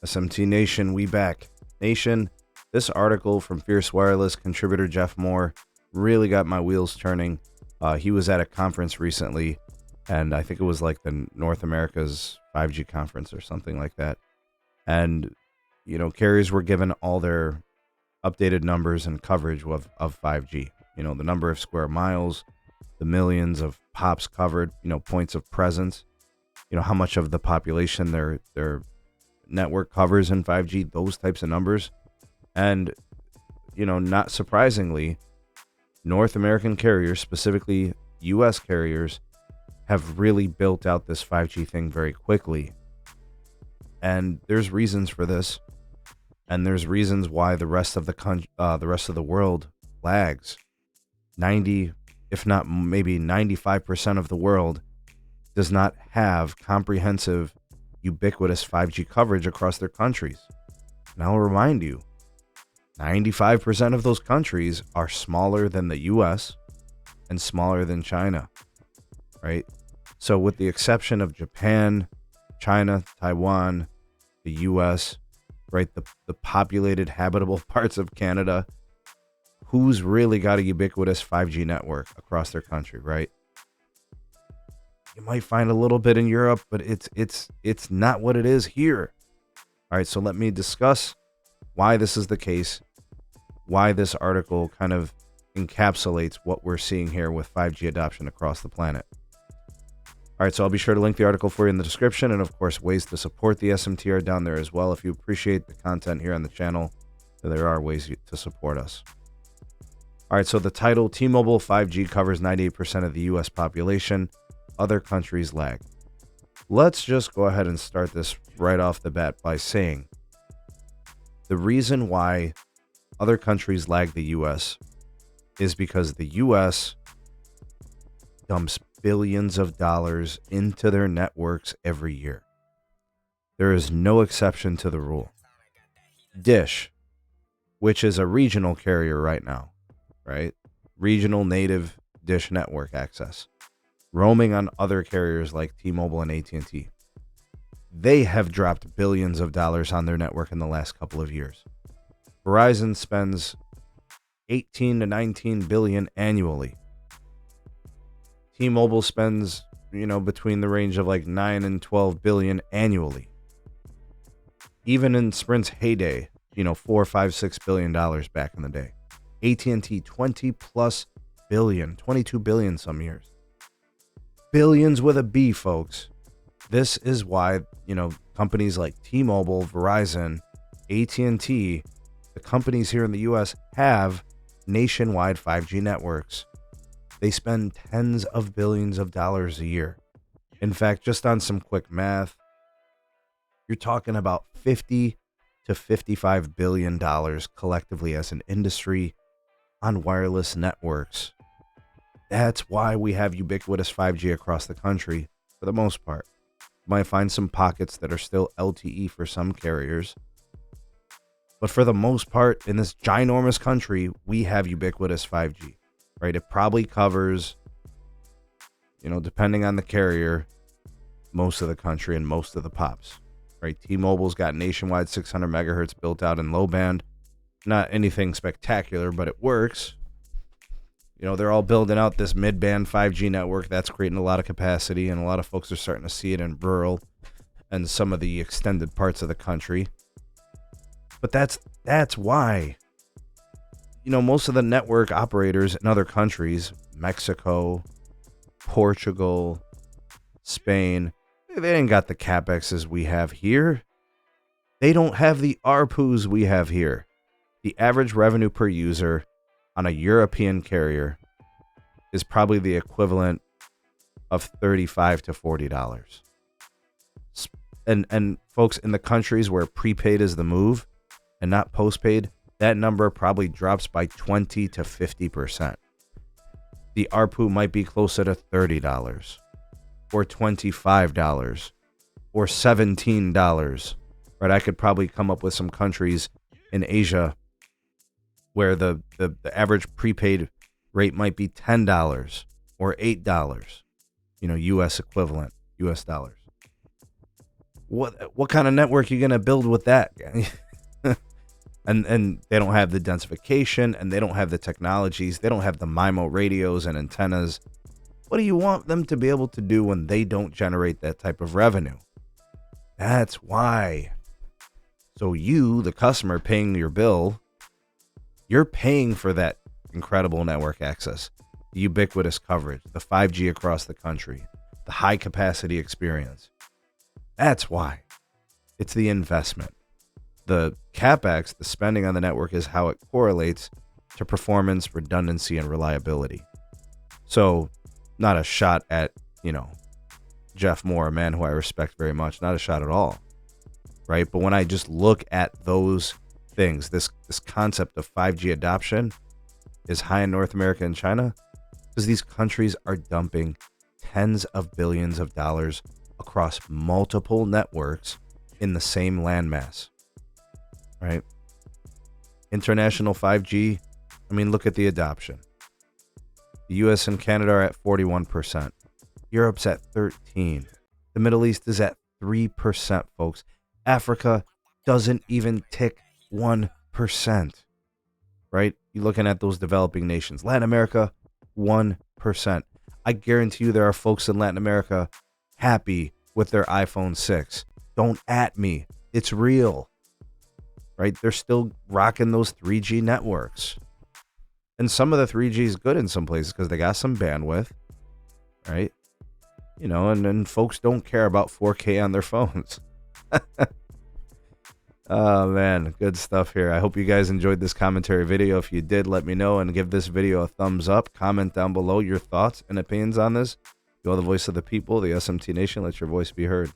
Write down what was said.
SMT Nation, we back. Nation, this article from Fierce Wireless contributor Jeff Moore really got my wheels turning. He was at a conference recently, and I think it was like the North America's 5G conference or something like that. And, carriers were given all their updated numbers and coverage of 5G. The number of square miles, the millions of pops covered, points of presence, how much of the population their network covers in 5G, those types of numbers. And, not surprisingly, North American carriers, specifically US carriers, have really built out this 5G thing very quickly. And there's reasons for this. And there's reasons why the rest of the world lags. 90, if not maybe 95% of the world does not have comprehensive, ubiquitous 5G coverage across their countries. And I'll remind you, 95% of those countries are smaller than the US and smaller than China, right? So with the exception of Japan, China, Taiwan, the US, right, the populated habitable parts of Canada, who's really got a ubiquitous 5G network across their country, right? You might find a little bit in Europe, but it's not what it is here. All right, so let me discuss why this is the case, why this article kind of encapsulates what we're seeing here with 5G adoption across the planet. All right, so I'll be sure to link the article for you in the description, and of course, ways to support the SMT are down there as well. If you appreciate the content here on the channel, there are ways to support us. All right, so the title, T-Mobile 5G covers 98% of the U.S. population. Other countries lag. Let's just go ahead and start this right off the bat by saying the reason why other countries lag the U.S. is because the U.S. dumps billions of dollars into their networks every year. There is no exception to the rule. Dish, which is a regional carrier right now, right? Regional native Dish network access, roaming on other carriers like T-Mobile and AT&T. They have dropped billions of dollars on their network in the last couple of years. Verizon spends 18 to 19 billion annually. T-Mobile spends, between the range of like 9 and 12 billion annually. Even in Sprint's heyday, $4, $5, $6 billion back in the day. AT&T 20 plus billion, 22 billion some years. Billions with a B, folks. This is why, companies like T-Mobile, Verizon, AT&T, the companies here in the US have nationwide 5G networks. They spend tens of billions of dollars a year. In fact, just on some quick math, you're talking about $50 to $55 billion collectively as an industry on wireless networks. That's why we have ubiquitous 5G across the country for the most part. You might find some pockets that are still LTE for some carriers. But for the most part, in this ginormous country, we have ubiquitous 5G, right? It probably covers, depending on the carrier, most of the country and most of the pops, right? T-Mobile's got nationwide 600 megahertz built out in low band. Not anything spectacular, but it works. They're all building out this mid-band 5G network. That's creating a lot of capacity, and a lot of folks are starting to see it in rural and some of the extended parts of the country. But that's why, most of the network operators in other countries, Mexico, Portugal, Spain, they ain't got the CapExes we have here. They don't have the ARPUs we have here. The average revenue per user on a European carrier is probably the equivalent of $35 to $40. And folks, in the countries where prepaid is the move and not postpaid, that number probably drops by 20 to 50%. The ARPU might be closer to $30 or $25 or $17. Right? I could probably come up with some countries in Asia where the average prepaid rate might be $10 or $8, US equivalent, US dollars. What kind of network you gonna build with that? and they don't have the densification, and they don't have the technologies. They don't have the MIMO radios and antennas. What do you want them to be able to do when they don't generate that type of revenue? That's why. So you, the customer paying your bill, you're paying for that incredible network access, the ubiquitous coverage, the 5G across the country, the high capacity experience. That's why. It's the investment. The CapEx, the spending on the network, is how it correlates to performance, redundancy, and reliability. So, not a shot at, Jeff Moore, a man who I respect very much. Not a shot at all. Right? But when I just look at those things, this concept of 5G adoption is high in North America and China, because these countries are dumping tens of billions of dollars across multiple networks in the same landmass. Right? International 5G, look at the adoption. The US and Canada are at 41%. Europe's at 13%. The Middle East is at 3%, folks. Africa doesn't even tick 1%. Right? You're looking at those developing nations. Latin America, 1%. I guarantee you there are folks in Latin America happy with their iPhone 6. Don't at me. It's real. Right? They're still rocking those 3G networks. And some of the 3G is good in some places because they got some bandwidth. Right? And folks don't care about 4K on their phones. Oh, man. Good stuff here. I hope you guys enjoyed this commentary video. If you did, let me know and give this video a thumbs up. Comment down below your thoughts and opinions on this. You're the voice of the people, the SMT Nation. Let your voice be heard.